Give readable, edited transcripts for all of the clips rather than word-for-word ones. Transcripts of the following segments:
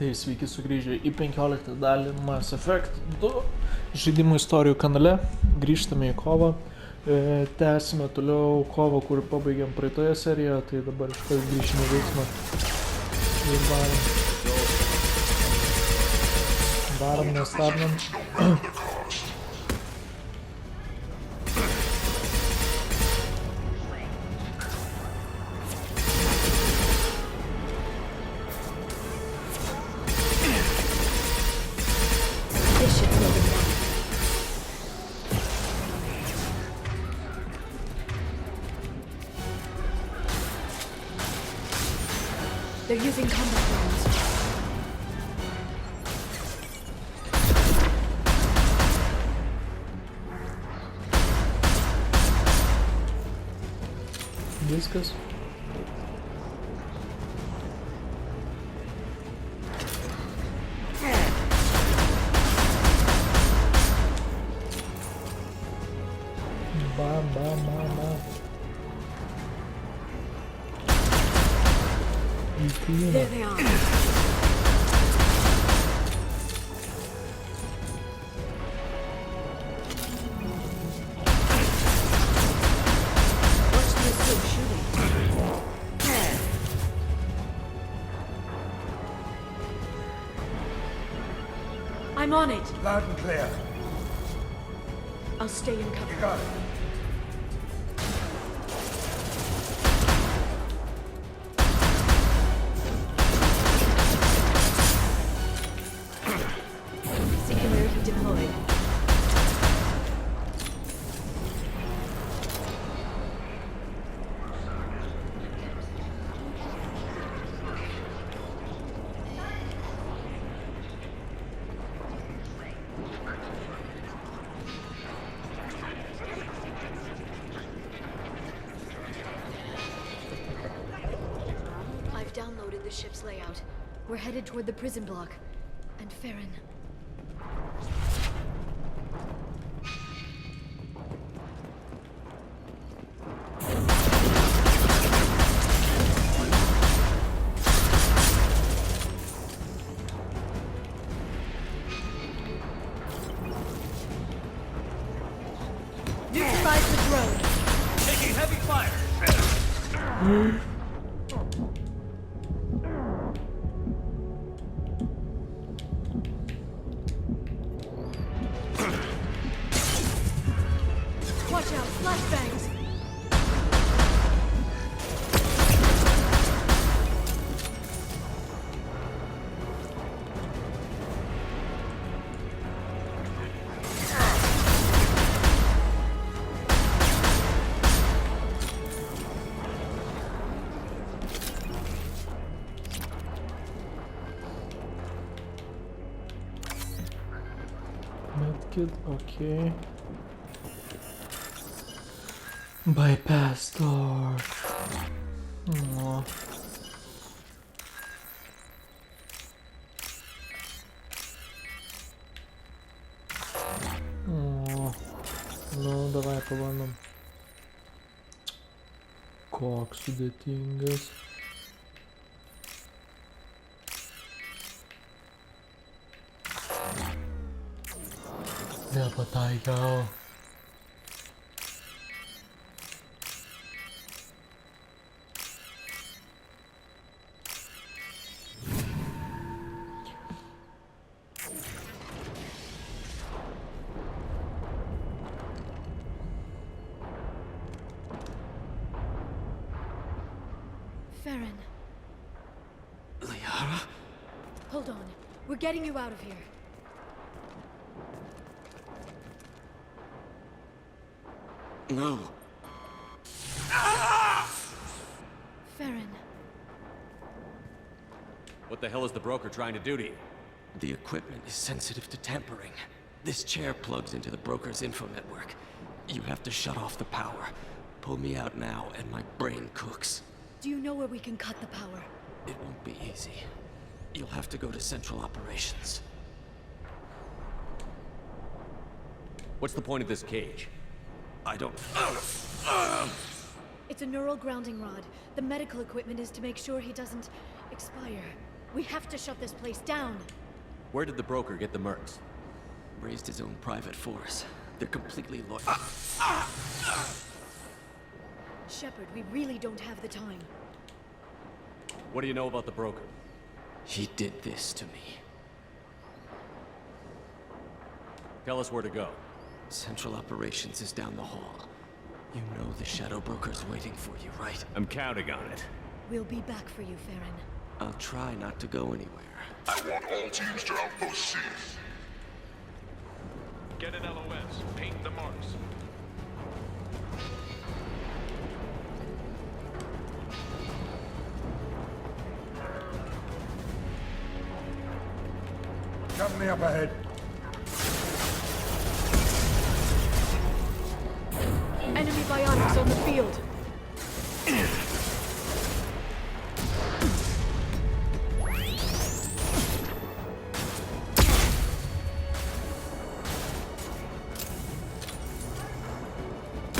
Tai sveiki sugrįžę į 15 dalį Mass Effect 2 žaidimų istorijų kanale. Grįžtame į kovą. Tęsime toliau kovą, kur pabaigėm praeitoje serijoje, tai dabar iškart grįžime į veiksmą. Ir varom, nestabdom. They're using combat drones. Viskas. Bam, bam, bam, bam. There they are. Watch the escape shooting. I'm on it. Loud and clear. I'll stay in cover. You got it. Singularity deployed. I've downloaded the ship's layout. We're headed toward the prison block. And Farron. Neutralize the drone. Taking heavy fire. Watch out, flashbangs. Medkit, okay. Bypass door. Oh. Oh. Nu, davai pabandom. Koks sudėtingas. Nepataikiau. Farron, Liara? hold on. We're getting you out of here. No. Farron, What the hell is the broker trying to do to you? The equipment is sensitive to tampering. This chair plugs into the broker's info network. You have to shut off the power. Pull me out now, and my brain cooks. do you know where we can cut the power? It won't be easy. You'll have to go to Central Operations. What's the point of this cage? I don't... It's a neural grounding rod. The medical equipment is to make sure he doesn't expire. We have to shut this place down. Where did the broker get the mercs? Raised his own private force. They're completely loyal. Shepard, we really don't have the time. What do you know about the broker? He did this to me. Tell us where to go. Central Operations is down the hall. You know the Shadow Broker's waiting for you, right? I'm counting on it. We'll be back for you, Farron. I'll try not to go anywhere. I want all teams to outpost C. Get an LOS. Paint the marks. Company up ahead. Enemy biotics on the field.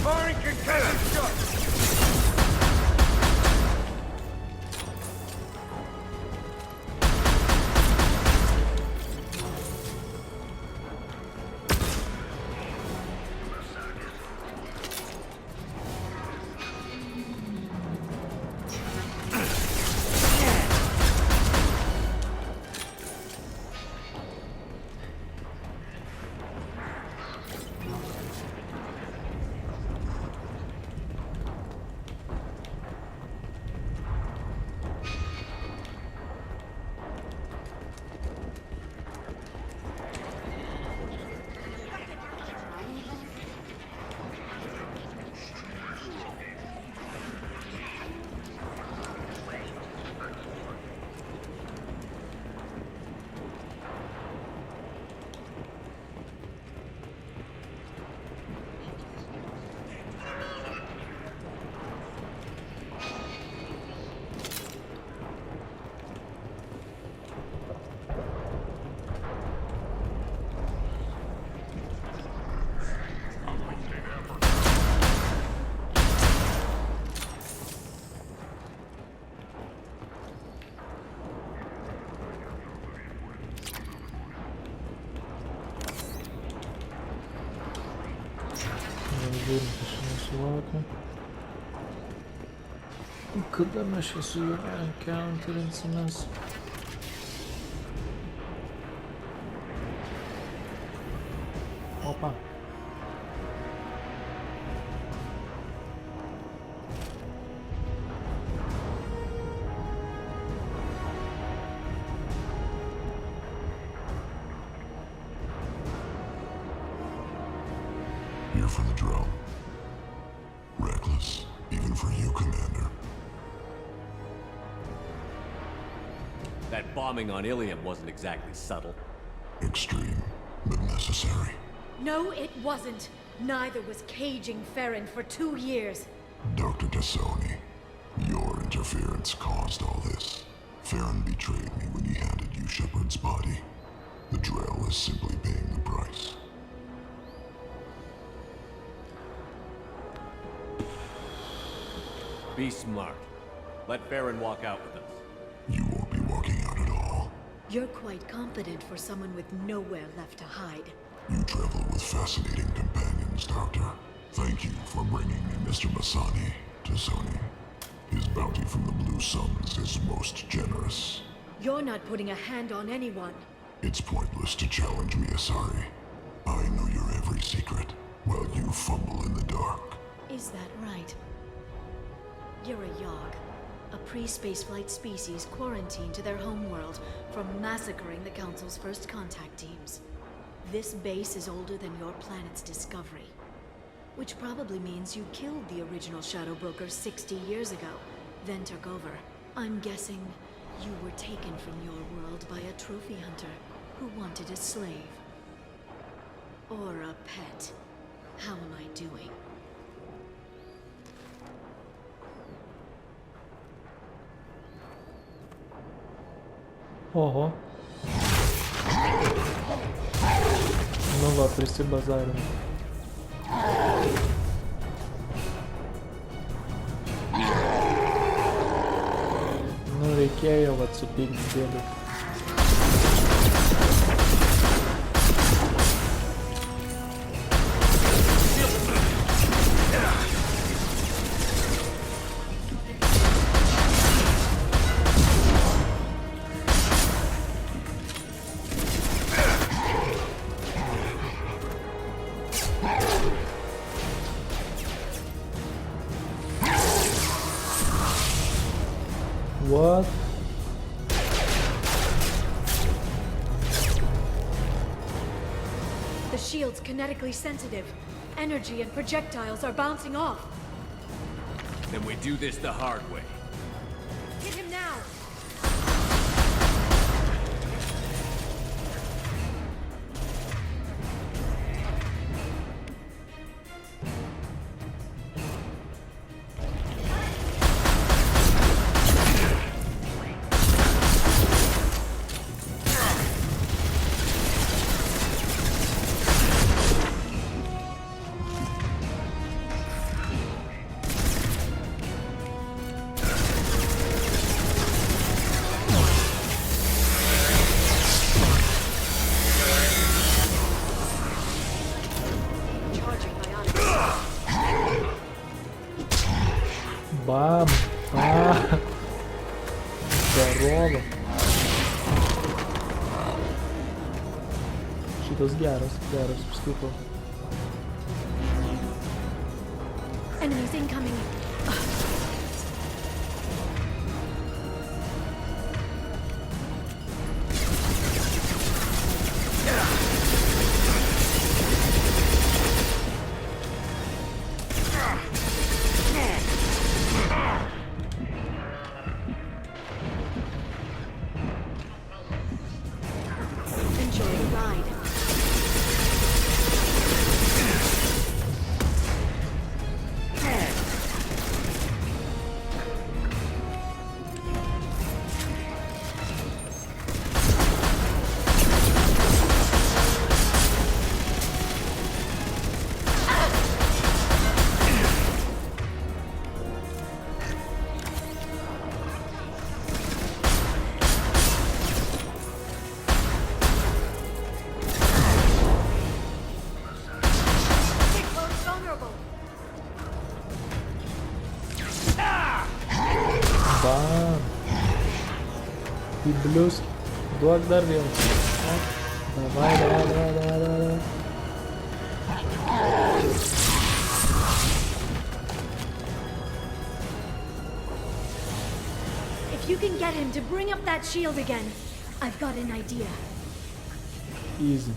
Firing concussion shot. Kada mes čia su juo encounterinsimės? Opa. Here for the drill. Reckless, even for you, Commander. That bombing on Ilium wasn't exactly subtle. Extreme, but necessary. No, it wasn't. Neither was caging Farron for 2 years. Dr. Tassoni, your interference caused all this. Farron betrayed me when he handed you Shepard's body. The Drell is simply paying the price. Be smart. Let Farron walk out with us. You won't be walking out at all. You're quite competent for someone with nowhere left to hide. You travel with fascinating companions, Doctor. Thank you for bringing me Mr. Masani, Tassoni. His bounty from the Blue Suns is most generous. You're not putting a hand on anyone. It's pointless to challenge me, Asari. I know your every secret, while you fumble in the dark. Is that right? You're a Yogg, a pre-spaceflight species quarantined to their homeworld from massacring the Council's first contact teams. This base is older than your planet's discovery, which probably means you killed the original Shadow Broker 60 years ago, then took over. I'm guessing you were taken from your world by a trophy hunter who wanted a slave. Or a pet. How am I doing? Ого. Ну va, prisibazarėm. Nu reikėjo vat supykti dėdį. What? The shield's kinetically sensitive. Energy and projectiles are bouncing off. Then we do this the hard way. Hit him now! Bam! Ah! Darova. Šitas geras, apskritai. Enemies incoming. Enjoy the ride. Bam! Į blius. Duok dar vieną. Davai. If you can get him to bring up that shield again, I've got an idea. Easy.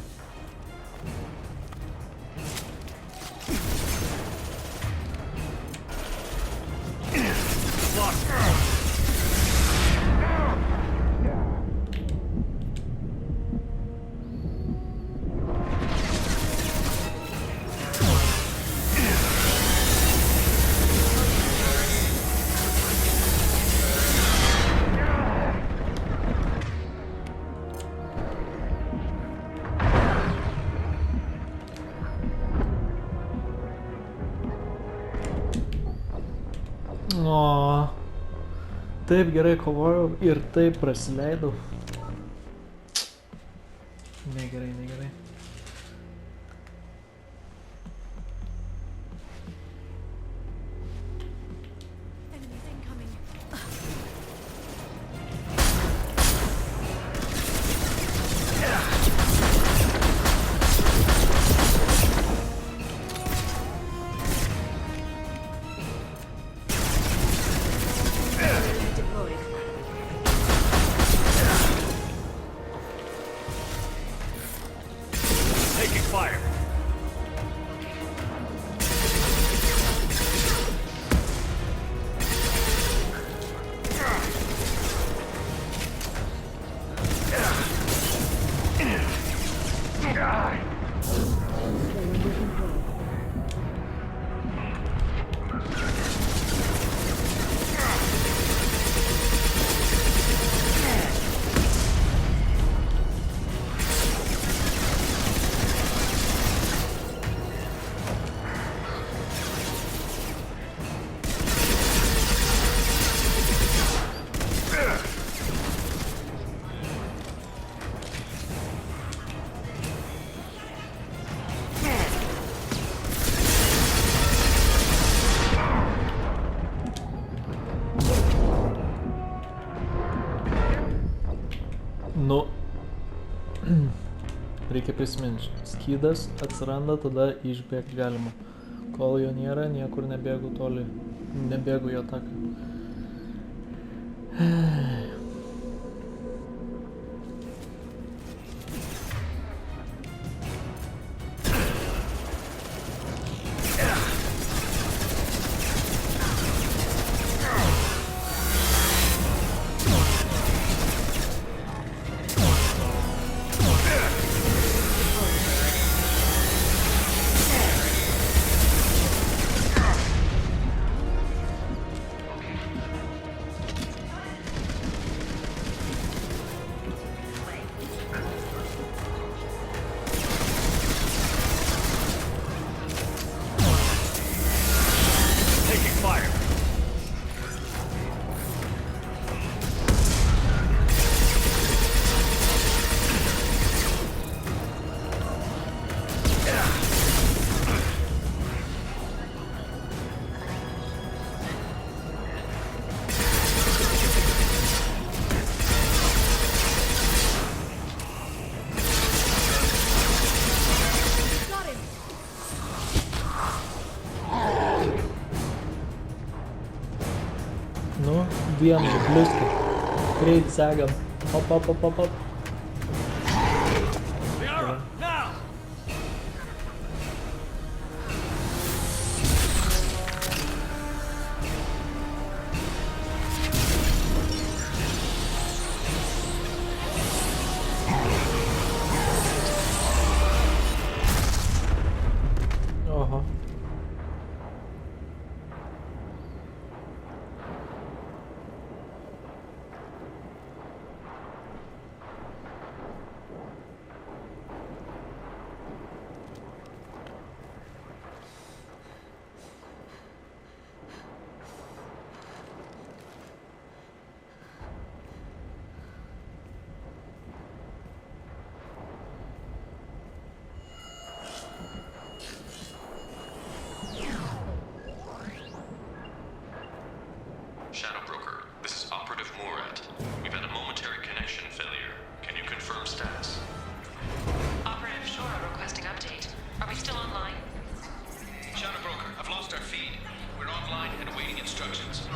O, taip gerai kovojau ir taip prasileidau. Negerai. Enemies incoming. Deployed. Taking fire. Nu, reikia prisiminti, skydas atsiranda, tada išbėgti galima. Kol jo nėra, niekur nebėgu toli, nebėgu jo taką. Vienu, bliuskai. Greit segam. Hop. Liara, now! Oho. Shadow Broker, this is Operative Murat. We've had a momentary connection failure. Can you confirm status? Operative Shora requesting update. Are we still online? Shadow Broker, I've lost our feed. We're offline and awaiting instructions.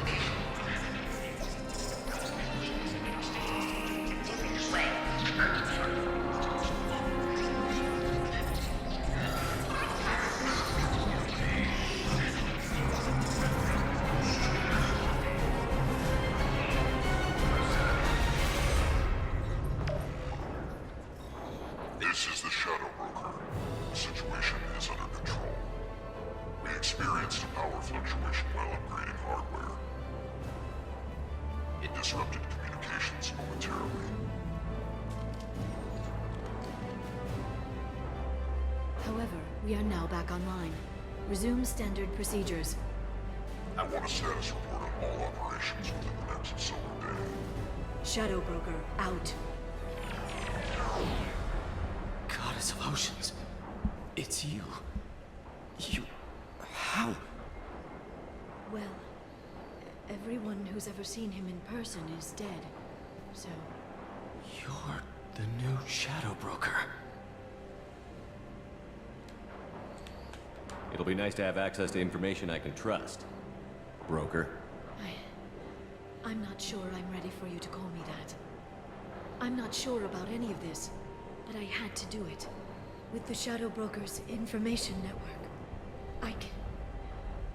This is the Shadow Broker. The situation is under control. We experienced a power fluctuation while upgrading hardware. It disrupted communications momentarily. However, we are now back online. Resume standard procedures. I want a status report on all operations within the next solar day. Shadow Broker, out. Goddess of Oceans. It's you. You... How? Well, everyone who's ever seen him in person is dead. So, You're the new Shadow Broker. It'll be nice to have access to information I can trust. Broker. I'm not sure I'm ready for you to call me that. I'm not sure about any of this, but I had to do it. With the Shadow Broker's information network,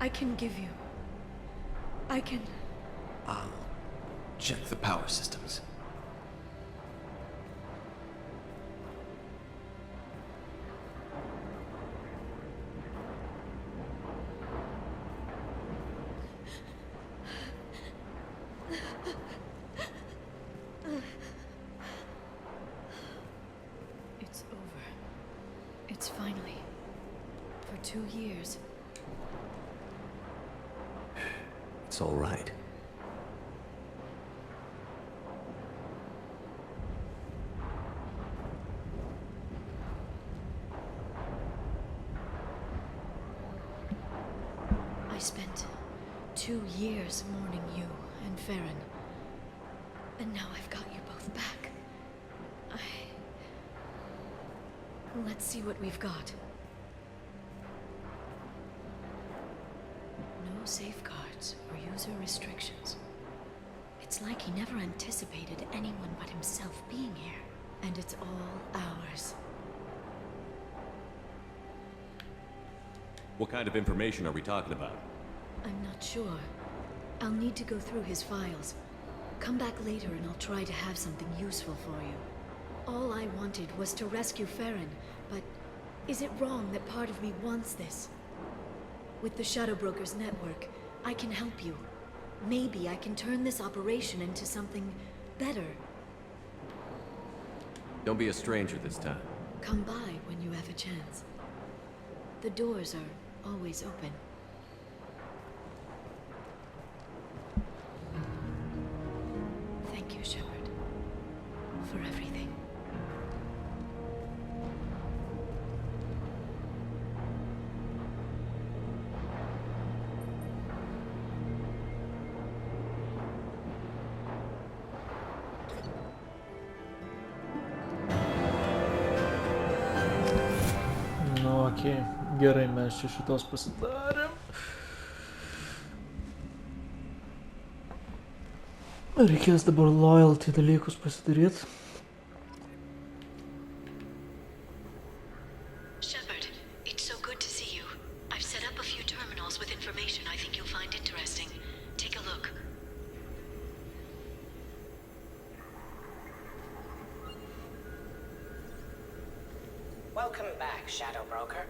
I can give you... I'll check the power systems. It's over. It's finally... For 2 years. It's all right. I spent 2 years mourning you and Farron. And now I've got you both back. Let's see what we've got. No safeguards or user restrictions. It's like he never anticipated anyone but himself being here. And it's all ours. What kind of information are we talking about? I'm not sure. I'll need to go through his files. Come back later and I'll try to have something useful for you. All I wanted was to rescue Farron, but is it wrong that part of me wants this? With the Shadow Brokers network, I can help you. Maybe I can turn this operation into something better. Don't be a stranger this time. Come by when you have a chance. The doors are always open. Thank you, Shepard, for everything. Nu, okei. Gerai, mes čia šitos pasidarėm. Reikės dabar loyalty dalykus pasidaryti. Shepard, it's so good to see you. I've set up a few terminals with information I think you'll find interesting. Take a look. Welcome back, Shadow Broker.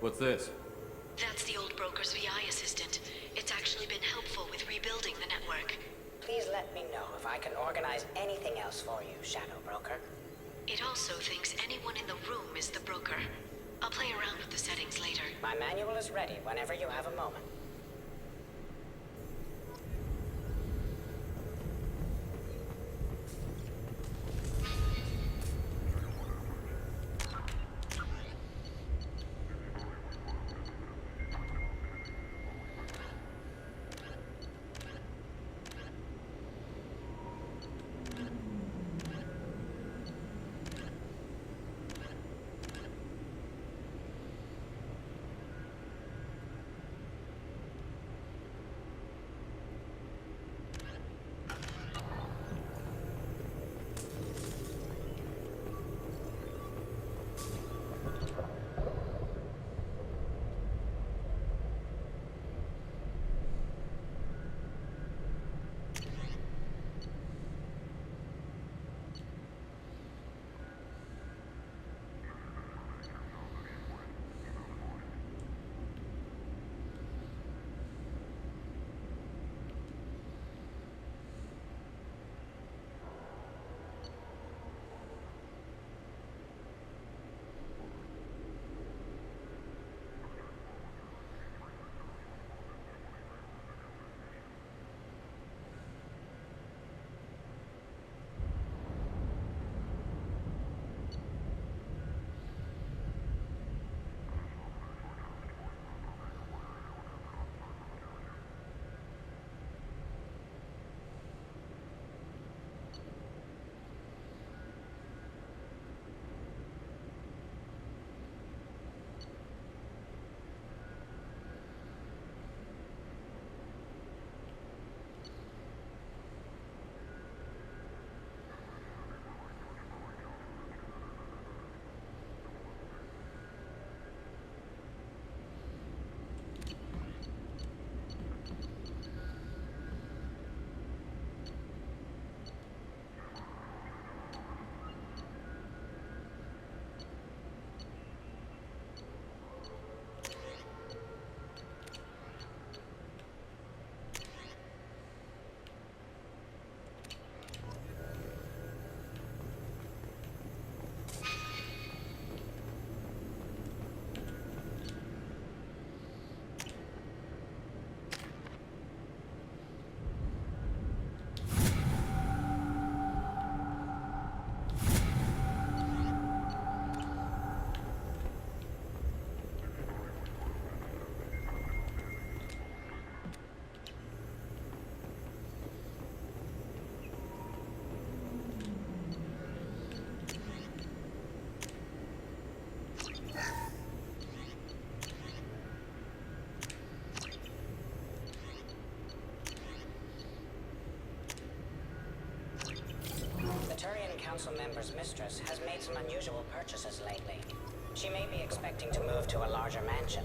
What's this? That's the old broker's VI assistant. It's actually been helpful with rebuilding the network. Please let me know if I can organize anything else for you, Shadow Broker. It also thinks anyone in the room is the broker. I'll play around with the settings later. My manual is ready whenever you have a moment. council member's mistress has made some unusual purchases lately. She may be expecting to move to a larger mansion.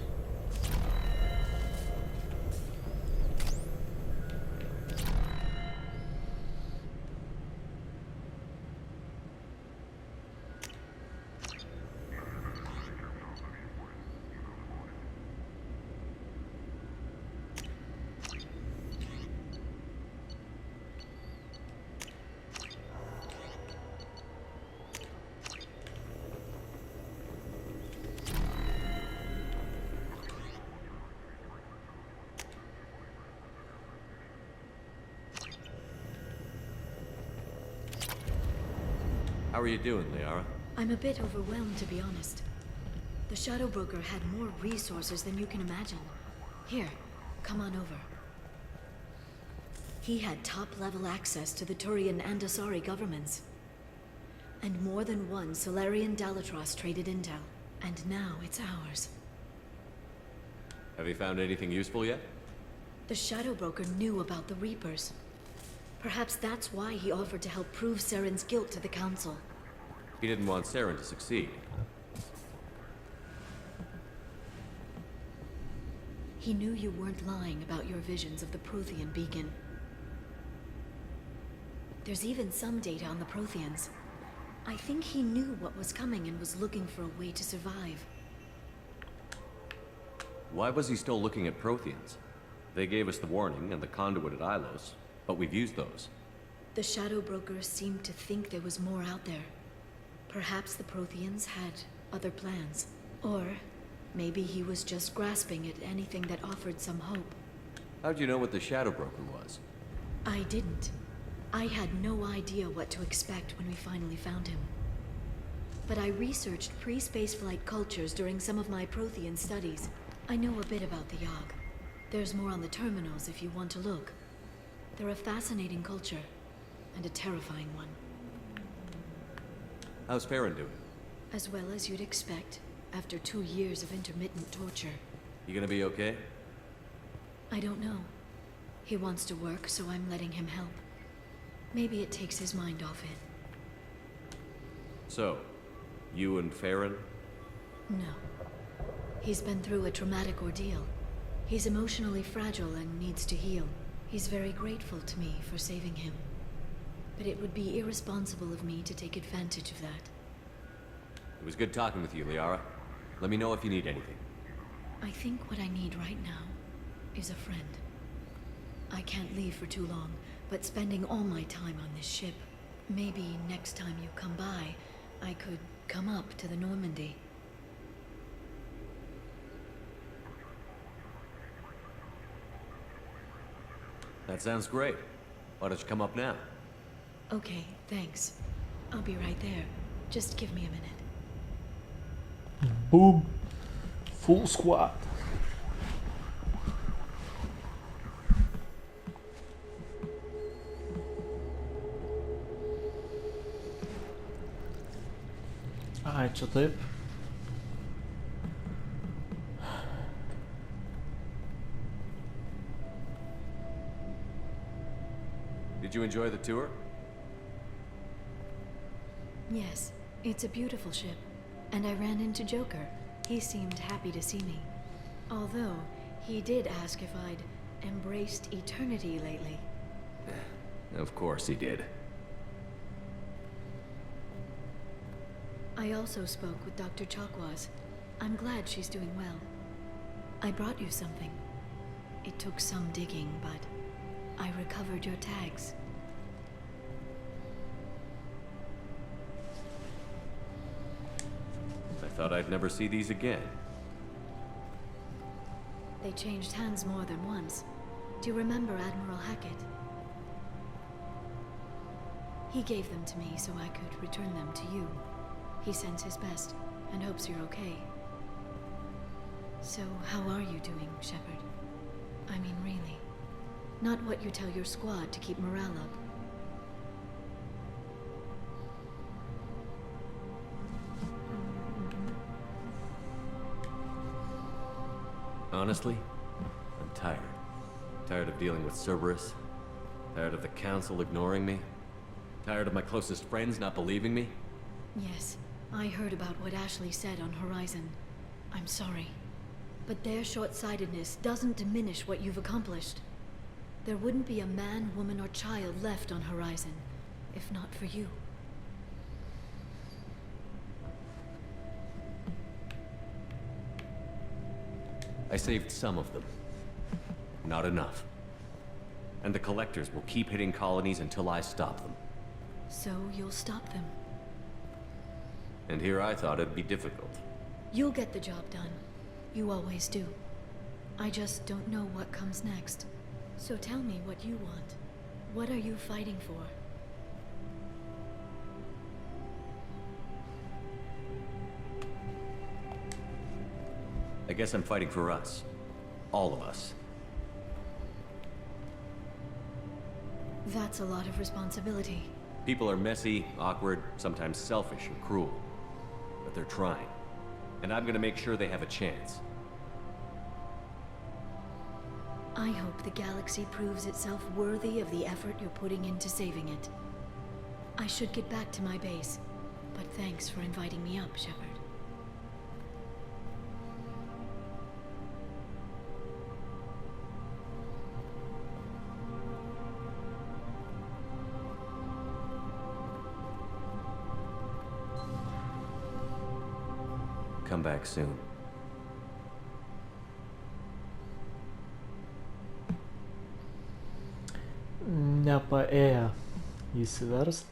How are you doing, Liara? I'm a bit overwhelmed, to be honest. The Shadow Broker had more resources than you can imagine. Here, come on over. He had top-level access to the Turian and Asari governments. And more than one Solarian Dalatros traded intel. And now it's ours. Have you found anything useful yet? The Shadow Broker knew about the Reapers. Perhaps that's why he offered to help prove Saren's guilt to the Council. He didn't want Saren to succeed. He knew you weren't lying about your visions of the Prothean beacon. There's even some data on the Protheans. I think he knew what was coming and was looking for a way to survive. Why was he still looking at Protheans? They gave us the warning and the conduit at Ilos, but we've used those. The Shadow Broker seemed to think there was more out there. Perhaps the Protheans had other plans. Or maybe he was just grasping at anything that offered some hope. How'd you know what the Shadow Broker was? I didn't. I had no idea what to expect when we finally found him. But I researched pre-spaceflight cultures during some of my Prothean studies. I know a bit about the Yogg. There's more on the terminals if you want to look. They're a fascinating culture, and a terrifying one. How's Farron doing? As well as you'd expect, after 2 years of intermittent torture. You gonna be okay? I don't know. He wants to work, so I'm letting him help. Maybe it takes his mind off it. So, you and Farron? No. He's been through a traumatic ordeal. He's emotionally fragile and needs to heal. He's very grateful to me for saving him. But it would be irresponsible of me to take advantage of that. It was good talking with you, Liara. Let me know if you need anything. I think what I need right now is a friend. I can't leave for too long, but spending all my time on this ship. Maybe next time you come by, I could come up to the Normandy. That sounds great. Why don't you come up now? Okay, thanks. I'll be right there. Just give me a minute. Boom. Full squad. Ai, čia taip. Did you enjoy the tour? Yes, it's a beautiful ship. And I ran into Joker. He seemed happy to see me. Although, he did ask if I'd embraced eternity lately. Of course he did. I also spoke with Dr. Chakwas. I'm glad she's doing well. I brought you something. It took some digging, but I recovered your tags. I thought I'd never see these again. They changed hands more than once. Do you remember Admiral Hackett? He gave them to me so I could return them to you. He sends his best and hopes you're okay. So, how are you doing, Shepard? I mean, really. Not what you tell your squad to keep morale up. Honestly, I'm tired. Tired of dealing with Cerberus. Tired of the Council ignoring me. Tired of my closest friends not believing me? Yes, I heard about what Ashley said on Horizon. I'm sorry. But their short-sightedness doesn't diminish what you've accomplished. There wouldn't be a man, woman, or child left on Horizon, if not for you. I saved some of them. Not enough. And the collectors will keep hitting colonies until I stop them. So you'll stop them. And here I thought it'd be difficult. You'll get the job done. You always do. I just don't know what comes next. So tell me what you want. What are you fighting for? I guess I'm fighting for us. All of us. That's a lot of responsibility. People are messy, awkward, sometimes selfish or cruel. But they're trying. And I'm gonna make sure they have a chance. I hope the galaxy proves itself worthy of the effort you're putting into saving it. I should get back to my base, but thanks for inviting me up, Shepard. Come back soon. Nepaėjo įsiverst.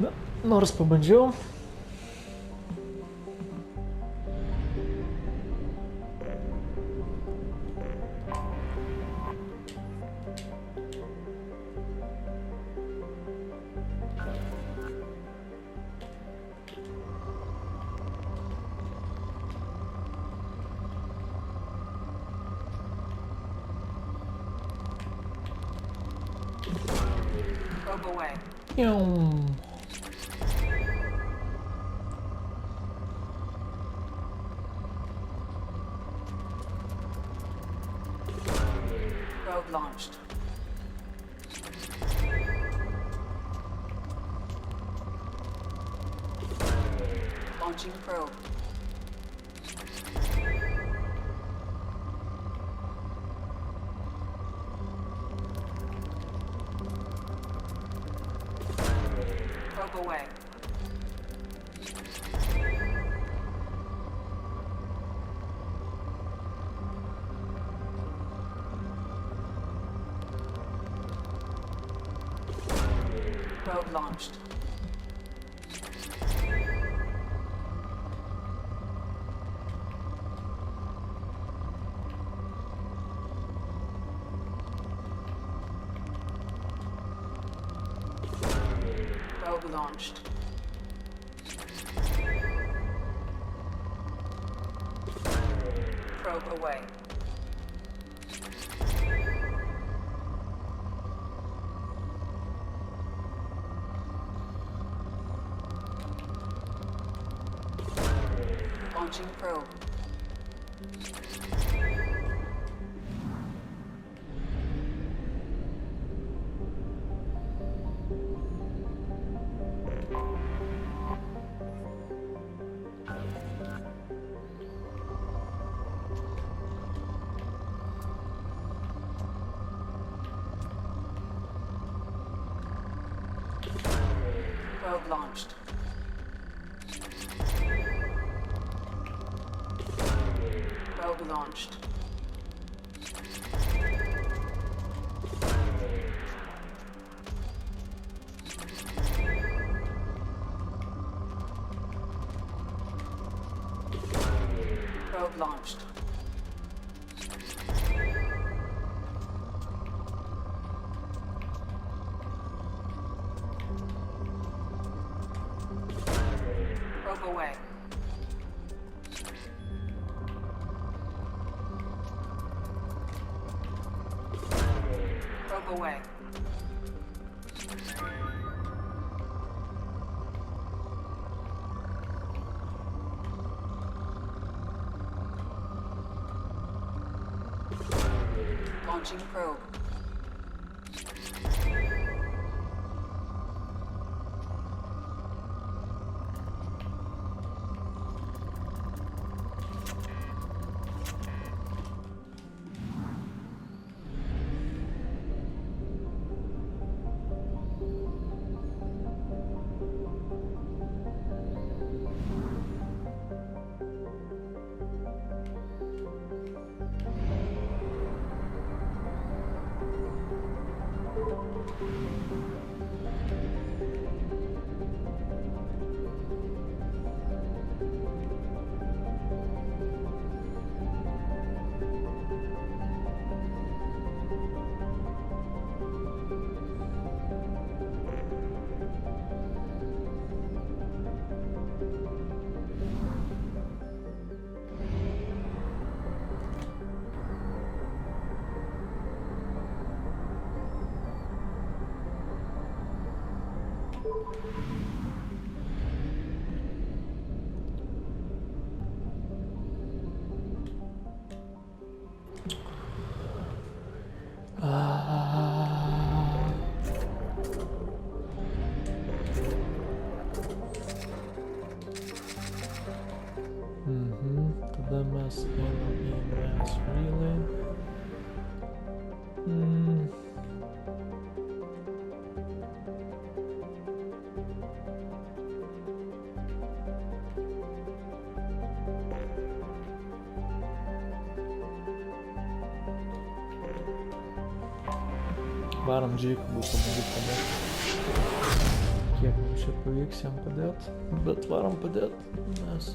Na, nors pabandžiau. Probe launched. Launching probe. Probe away. Probe launched. Probe launched. Probe away. Launching probe. Probe launched. Probe launched. Probe launched. Probe away. step away. Launching probe. Tada mes einam į Mass Relay. Varom Jacobui pabandyt padėt. Kiek mums čia pavyks jam padėt, bet varom padėt, nes...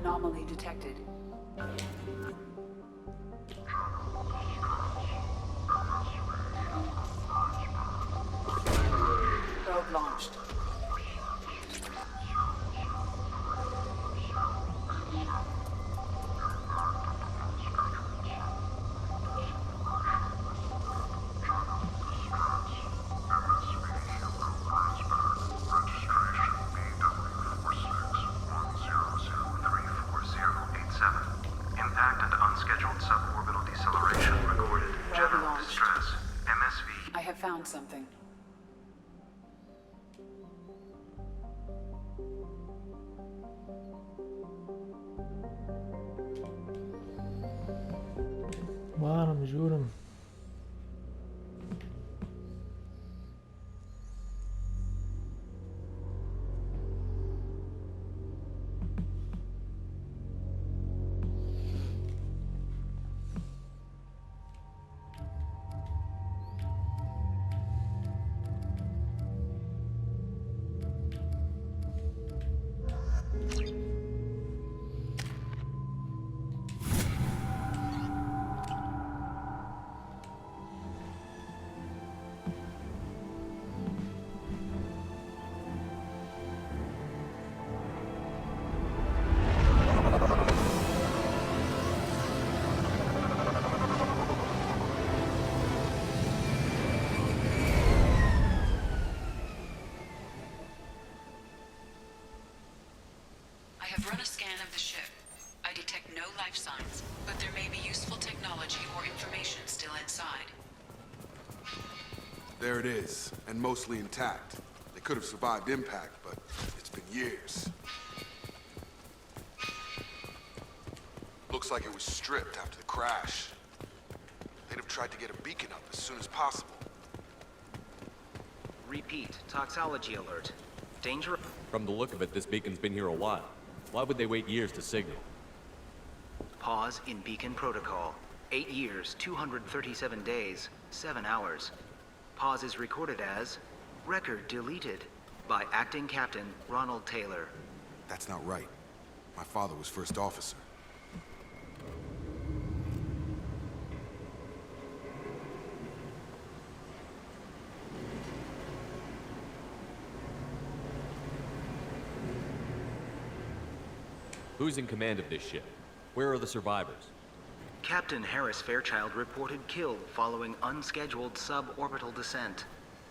Anomaly detected. Probe launched. Found something. Varom, žiūrim. I have run a scan of the ship. I detect no life signs, but there may be useful technology or information still inside. There it is, and mostly intact. They could have survived impact, but it's been years. Looks like it was stripped after the crash. They'd have tried to get a beacon up as soon as possible. Repeat, toxology alert. Danger... From the look of it, this beacon's been here a while. Why would they wait years to signal? Pause in beacon protocol. 8 years, 237 days, 7 hours. Pause is recorded as record deleted by Acting Captain Ronald Taylor. That's not right. My father was first officer. Who's in command of this ship? Where are the survivors? Captain Harris Fairchild reported killed following unscheduled suborbital descent.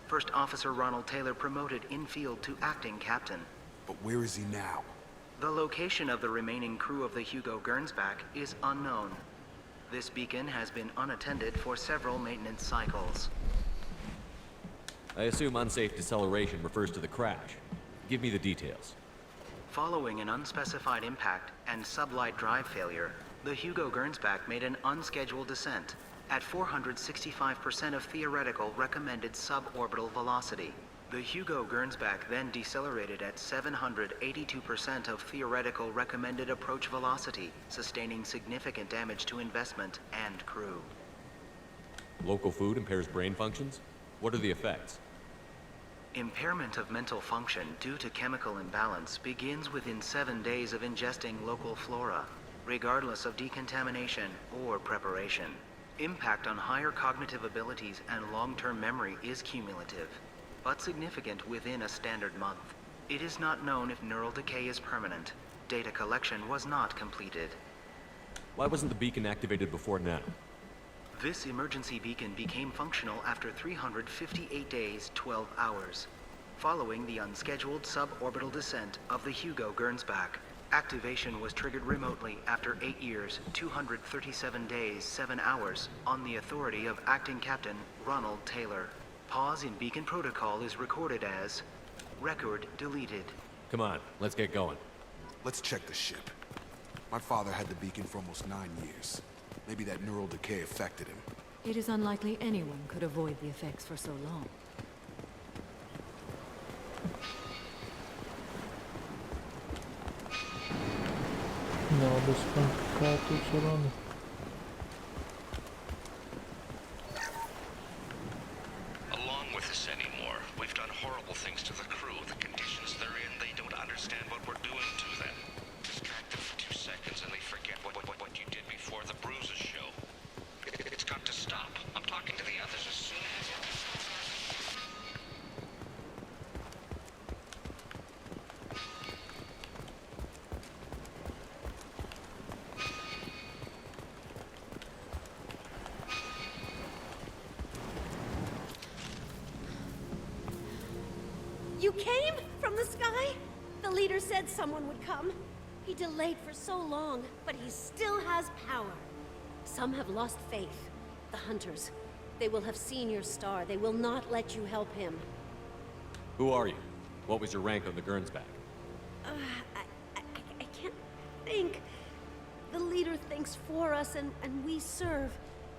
First Officer Ronald Taylor promoted in-field to acting captain. But where is he now? The location of the remaining crew of the Hugo Gernsback is unknown. This beacon has been unattended for several maintenance cycles. I assume unsafe deceleration refers to the crash. Give me the details. Following an unspecified impact and sublight drive failure, the Hugo Gernsback made an unscheduled descent at 465% of theoretical recommended suborbital velocity. The Hugo Gernsback then decelerated at 782% of theoretical recommended approach velocity, sustaining significant damage to investment and crew. Local food impairs brain functions? What are the effects? Impairment of mental function due to chemical imbalance begins within 7 days of ingesting local flora, regardless of decontamination or preparation. Impact on higher cognitive abilities and long-term memory is cumulative, but significant within a standard month. It is not known if neural decay is permanent. Data collection was not completed. Why wasn't the beacon activated before now? This emergency beacon became functional after 358 days, 12 hours, following the unscheduled suborbital descent of the Hugo Gernsback. Activation was triggered remotely after 8 years, 237 days, 7 hours, on the authority of Acting Captain Ronald Taylor. Pause in beacon protocol is recorded as record deleted. Come on, let's get going. Let's check the ship. My father had the beacon for almost 9 years. Maybe that neural decay affected him. It is unlikely anyone could avoid the effects for so long. Nelabai suprantu, ką tu čia randi. Along with this anymore. We've done horrible things to the crew. The conditions they're in, they don't understand what we're doing to them. Distract them for 2 seconds and they forget what you did before the bruises show. It's got to stop. I'm talking to the others as soon as... You came? From the sky? The leader said someone would come. He delayed for so long, but he still has power. Some have lost faith. The hunters. They will have seen your star. They will not let you help him. Who are you? What was your rank on the Gernsback? I can't think. The leader thinks for us and we serve.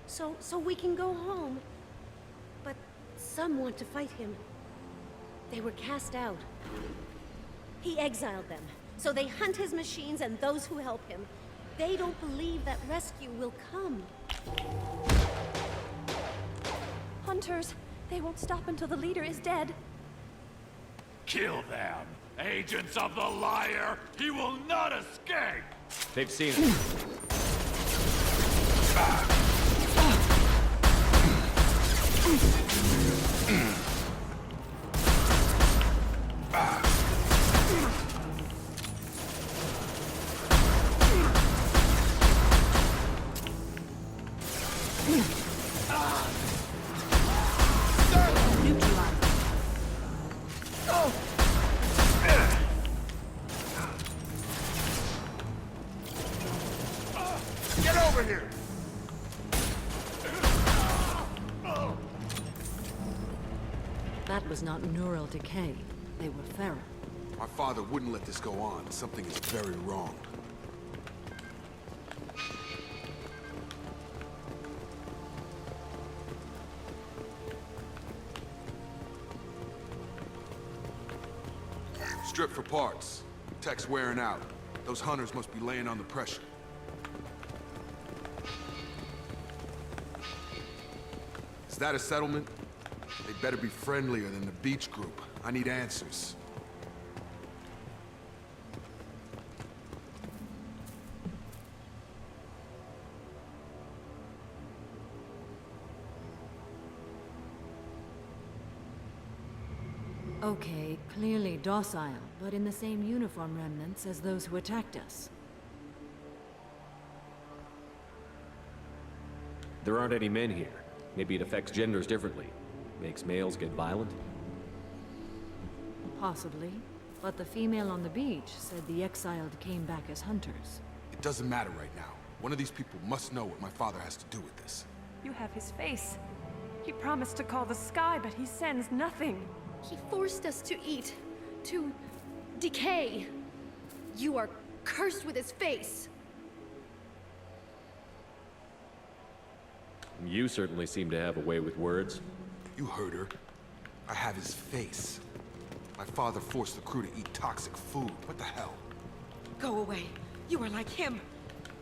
So we can go home. But some want to fight him. They were cast out. He exiled them, so they hunt his machines and those who help him. They don't believe that rescue will come. Hunters, they won't stop until the leader is dead. Kill them! Agents of the liar! He will not escape! They've seen it. Get over here! That was not neural decay. They were feral. My father wouldn't let this go on. Something is very wrong. Strip for parts. Tech's wearing out. Those hunters must be laying on the pressure. Is that a settlement? They better be friendlier than the beach group. I need answers. Okay, clearly docile, but in the same uniform remnants as those who attacked us. There aren't any men here. Maybe it affects genders differently. Makes males get violent? Possibly. But the female on the beach said the exiled came back as hunters. It doesn't matter right now. One of these people must know what my father has to do with this. You have his face. He promised to call the sky, but he sends nothing. He forced us to eat, to decay. You are cursed with his face. You certainly seem to have a way with words. You heard her. I have his face. My father forced the crew to eat toxic food. What the hell? Go away. You are like him.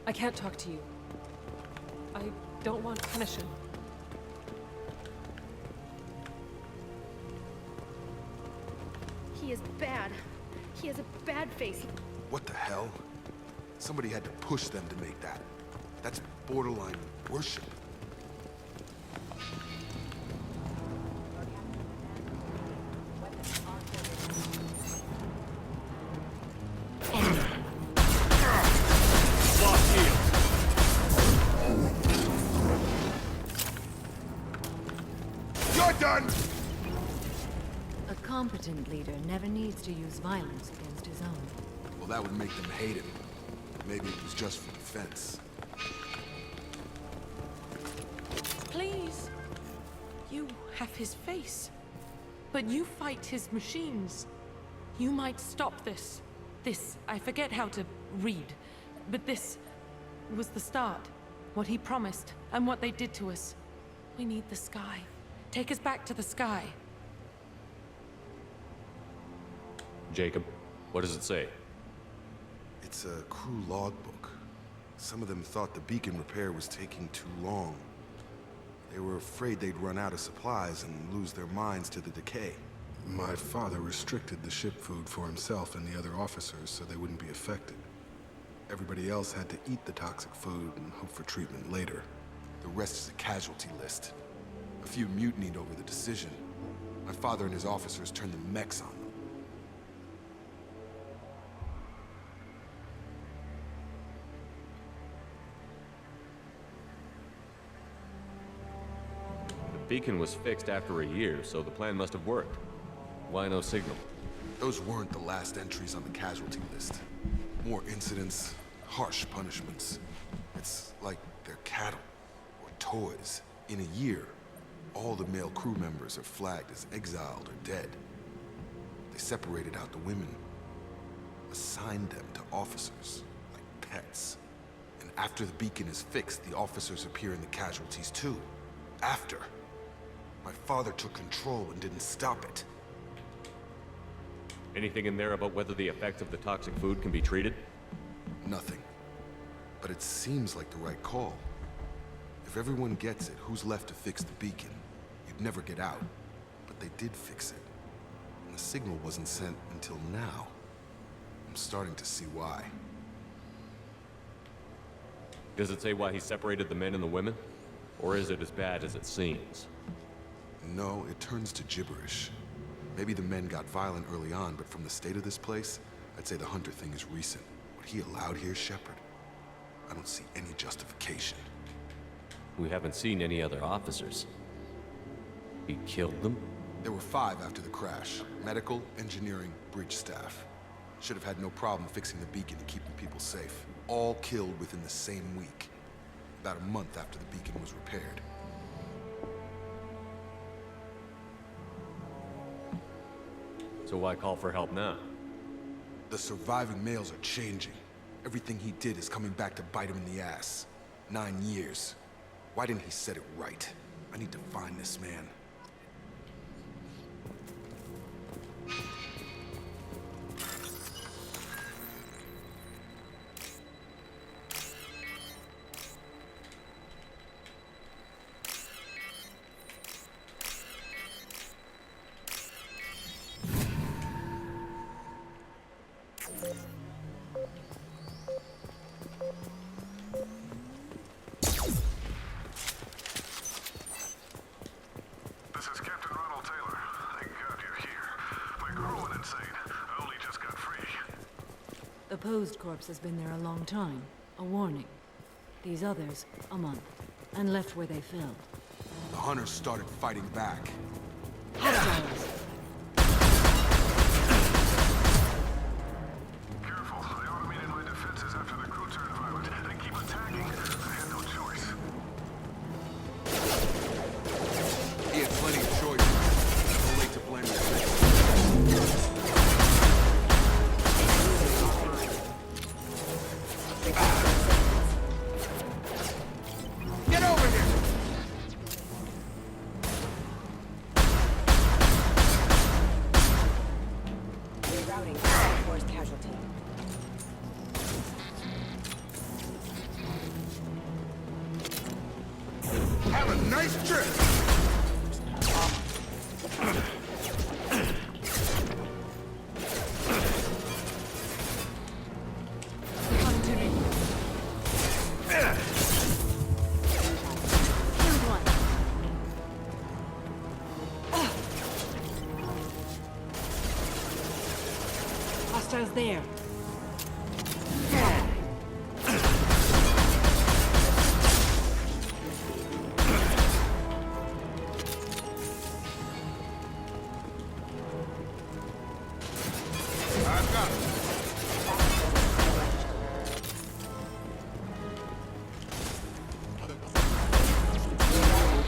I can't talk to you. I don't want permission. He is bad. He has a bad face. What the hell? Somebody had to push them to make that. That's borderline worship. A competent leader never needs to use violence against his own. Well, that would make them hate him. Maybe it was just for defense. Please. You have his face. But you fight his machines. You might stop this. This, I forget how to read. But this was the start. What he promised, and what they did to us. We need the sky. Take us back to the sky. Jacob, what does it say? It's a crew logbook. Some of them thought the beacon repair was taking too long. They were afraid they'd run out of supplies and lose their minds to the decay. My father restricted the ship food for himself and the other officers so they wouldn't be affected. Everybody else had to eat the toxic food and hope for treatment later. The rest is a casualty list. A few mutinied over the decision. My father and his officers turned the mechs on them. The beacon was fixed after a year, so the plan must have worked. Why no signal? Those weren't the last entries on the casualty list. More incidents, harsh punishments. It's like they're cattle, or toys. In a year, all the male crew members are flagged as exiled or dead. They separated out the women, assigned them to officers, like pets. And after the beacon is fixed, the officers appear in the casualties too. After. My father took control and didn't stop it. Anything in there about whether the effects of the toxic food can be treated? Nothing. But it seems like the right call. If everyone gets it, who's left to fix the beacon? You'd never get out. But they did fix it. And the signal wasn't sent until now. I'm starting to see why. Does it say why he separated the men and the women? Or is it as bad as it seems? No, it turns to gibberish. Maybe the men got violent early on, but from the state of this place, I'd say the Hunter thing is recent. What he allowed here, Shepard, I don't see any justification. We haven't seen any other officers. He killed them? There were 5 after the crash. Medical, engineering, bridge staff. Should have had no problem fixing the beacon and keeping people safe. All killed within the same week. About a month after the beacon was repaired. So why call for help now? The surviving males are changing. Everything he did is coming back to bite him in the ass. 9 years. Why didn't he set it right? I need to find this man. The posed corpse has been there a long time. A warning. These others, a month. and left where they fell. The hunters started fighting back. Hostiles! Careful, I automated my defenses after the crew turned violent. They keep attacking. I had no choice. He had plenty of choices. Too late to blame him. Get over here! Rerouting force casualty. Have a nice trip! Come to me. Here's one. Hostiles there. I've got it.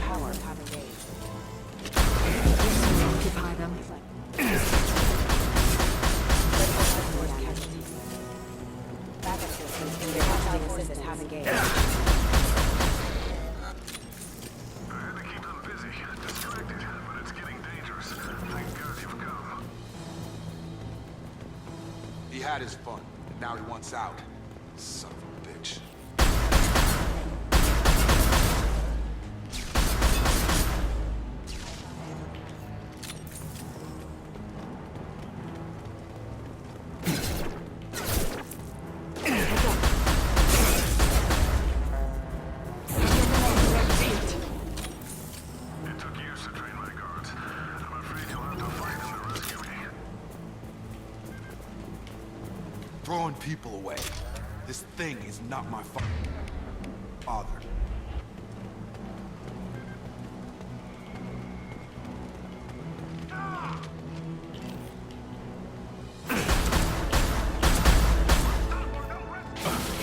Power top engaged. Occupy them. Force casualty. Backup systems in the hostile forces have engaged. I had to keep them busy, distracted, but it's getting dangerous. Thank God you've come. He had his fun, and now he wants out. Son of a bitch. It took years to train my guards. I'm afraid you'll have to fight them to rescue me. Throwing people away. This thing is not my father.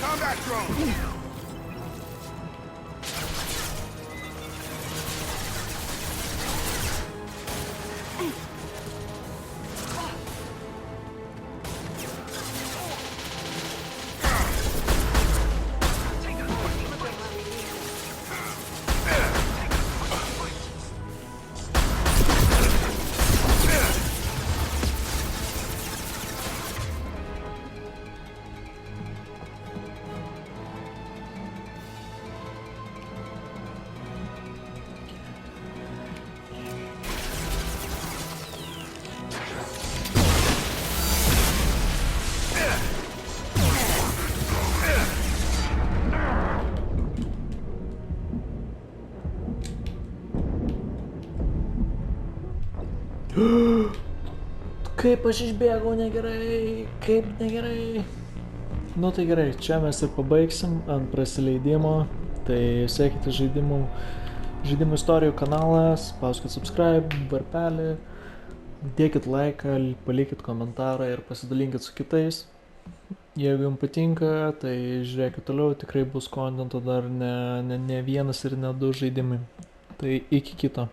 Combat drone! Kaip aš išbėgau negerai, kaip negerai. Nu tai gerai, čia mes ir pabaigsim ant prasileidimo. Tai sekite žaidimų istorijų kanalą, spauskit subscribe, varpelį, dėkit laiką, palikit komentarą ir pasidalinkit su kitais. Jeigu jums patinka, tai žiūrėkit toliau, tikrai bus kontento dar ne vienas ir ne du žaidimai. Tai iki kito.